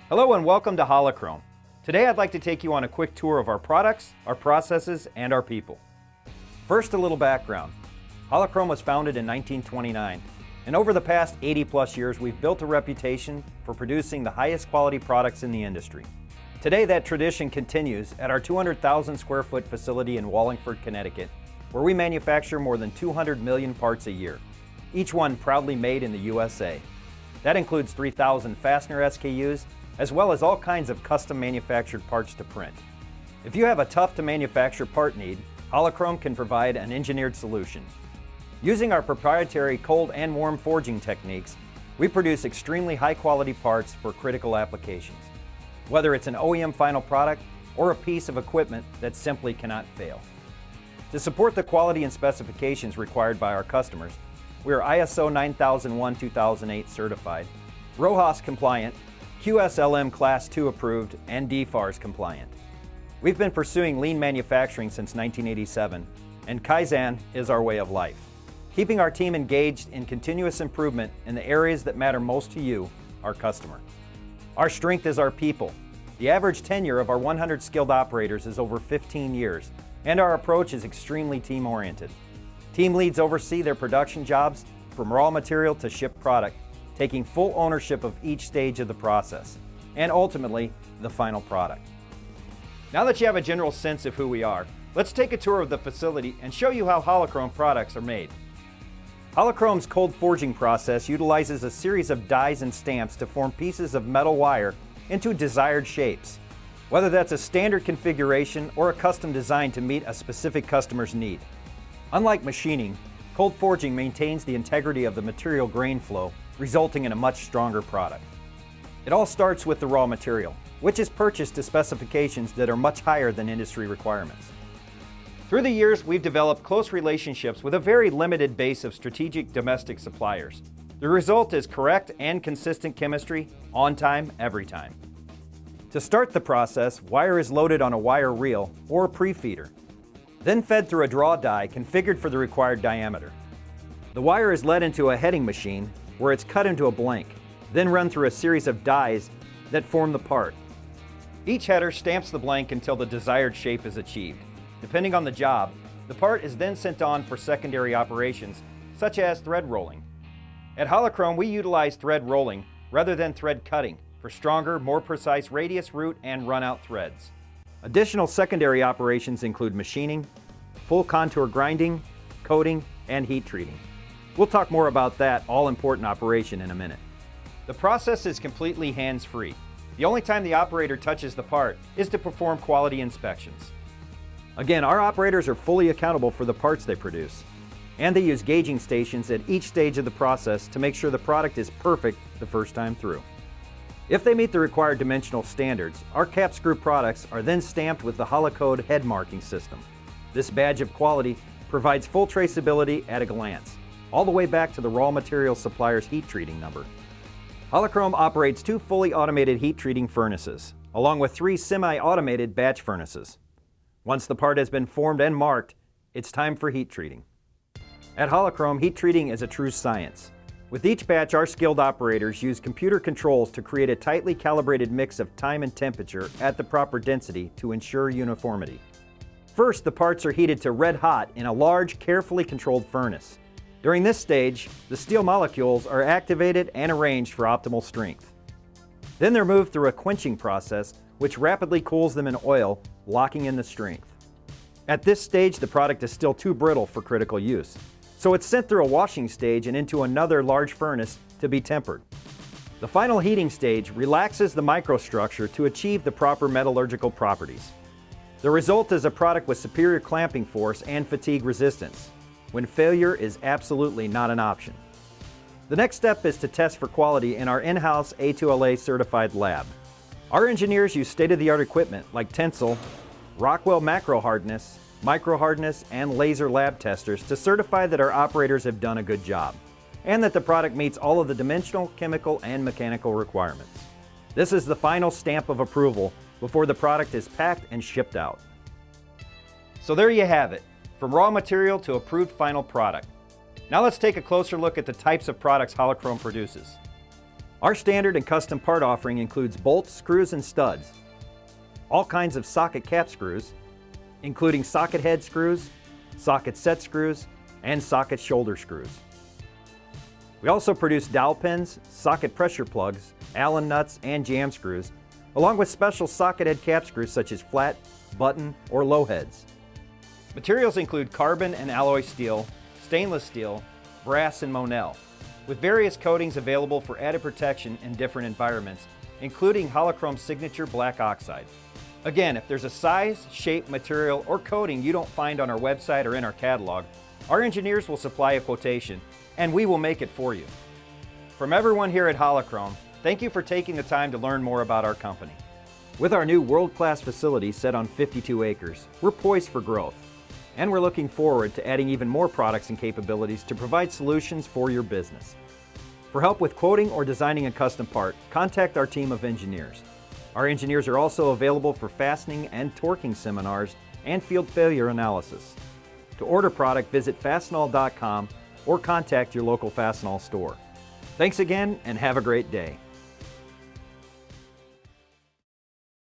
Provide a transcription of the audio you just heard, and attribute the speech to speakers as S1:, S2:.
S1: Hello and welcome to Holo-Krome. Today I'd like to take you on a quick tour of our products, our processes, and our people. First, a little background. Holo-Krome was founded in 1929, and over the past 80+ years we've built a reputation for producing the highest quality products in the industry. Today that tradition continues at our 200,000 square foot facility in Wallingford, Connecticut, where we manufacture more than 200 million parts a year, each one proudly made in the USA. That includes 3,000 fastener SKUs, as well as all kinds of custom manufactured parts to print. If you have a tough to manufacture part need, Holo-Krome can provide an engineered solution. Using our proprietary cold and warm forging techniques, we produce extremely high quality parts for critical applications, whether it's an OEM final product or a piece of equipment that simply cannot fail. To support the quality and specifications required by our customers, we are ISO 9001-2008 certified, RoHS compliant, QSLM Class II approved, and DFARS compliant. We've been pursuing lean manufacturing since 1987, and Kaizen is our way of life, keeping our team engaged in continuous improvement in the areas that matter most to you, our customer. Our strength is our people. The average tenure of our 100 skilled operators is over 15 years, and our approach is extremely team-oriented. Team leads oversee their production jobs from raw material to shipped product, taking full ownership of each stage of the process, and ultimately, the final product. Now that you have a general sense of who we are, let's take a tour of the facility and show you how Holo-Krome products are made. Holo-Krome's cold forging process utilizes a series of dies and stamps to form pieces of metal wire into desired shapes, whether that's a standard configuration or a custom design to meet a specific customer's need. Unlike machining, cold forging maintains the integrity of the material grain flow, resulting in a much stronger product. It all starts with the raw material, which is purchased to specifications that are much higher than industry requirements. Through the years, we've developed close relationships with a very limited base of strategic domestic suppliers. The result is correct and consistent chemistry, on time, every time. To start the process, wire is loaded on a wire reel or a pre-feeder, then fed through a draw die configured for the required diameter. The wire is led into a heading machine where it's cut into a blank, then run through a series of dies that form the part. Each header stamps the blank until the desired shape is achieved. Depending on the job, the part is then sent on for secondary operations, such as thread rolling. At Holo-Krome, we utilize thread rolling rather than thread cutting for stronger, more precise radius, root, and run-out threads. Additional secondary operations include machining, full contour grinding, coating, and heat treating. We'll talk more about that all-important operation in a minute. The process is completely hands-free. The only time the operator touches the part is to perform quality inspections. Again, our operators are fully accountable for the parts they produce, and they use gauging stations at each stage of the process to make sure the product is perfect the first time through. If they meet the required dimensional standards, our cap screw products are then stamped with the Holo-Code head marking system. This badge of quality provides full traceability at a glance, all the way back to the raw material supplier's heat treating number. Holo-Krome operates 2 fully automated heat treating furnaces, along with 3 semi-automated batch furnaces. Once the part has been formed and marked, it's time for heat treating. At Holo-Krome, heat treating is a true science. With each batch, our skilled operators use computer controls to create a tightly calibrated mix of time and temperature at the proper density to ensure uniformity. First, the parts are heated to red hot in a large, carefully controlled furnace. During this stage, the steel molecules are activated and arranged for optimal strength. Then they're moved through a quenching process, which rapidly cools them in oil, locking in the strength. At this stage, the product is still too brittle for critical use, so it's sent through a washing stage and into another large furnace to be tempered. The final heating stage relaxes the microstructure to achieve the proper metallurgical properties. The result is a product with superior clamping force and fatigue resistance, when failure is absolutely not an option. The next step is to test for quality in our in-house A2LA certified lab. Our engineers use state-of-the-art equipment like Tensile, Rockwell macro hardness, micro hardness, and laser lab testers to certify that our operators have done a good job, and that the product meets all of the dimensional, chemical, and mechanical requirements. This is the final stamp of approval before the product is packed and shipped out. So there you have it, from raw material to approved final product. Now let's take a closer look at the types of products Holo-Krome produces. Our standard and custom part offering includes bolts, screws, and studs, all kinds of socket cap screws, including socket head screws, socket set screws, and socket shoulder screws. We also produce dowel pins, socket pressure plugs, Allen nuts, and jam screws, along with special socket head cap screws such as flat, button, or low heads. Materials include carbon and alloy steel, stainless steel, brass, and Monel, with various coatings available for added protection in different environments, including Holo-Krome Signature Black Oxide. Again, if there's a size, shape, material, or coating you don't find on our website or in our catalog, our engineers will supply a quotation, and we will make it for you. From everyone here at Holo-Krome, thank you for taking the time to learn more about our company. With our new world-class facility set on 52 acres, we're poised for growth, and we're looking forward to adding even more products and capabilities to provide solutions for your business. For help with quoting or designing a custom part, contact our team of engineers. Our engineers are also available for fastening and torquing seminars and field failure analysis. To order product, visit Fastenal.com or contact your local Fastenal store. Thanks again, and have a great day.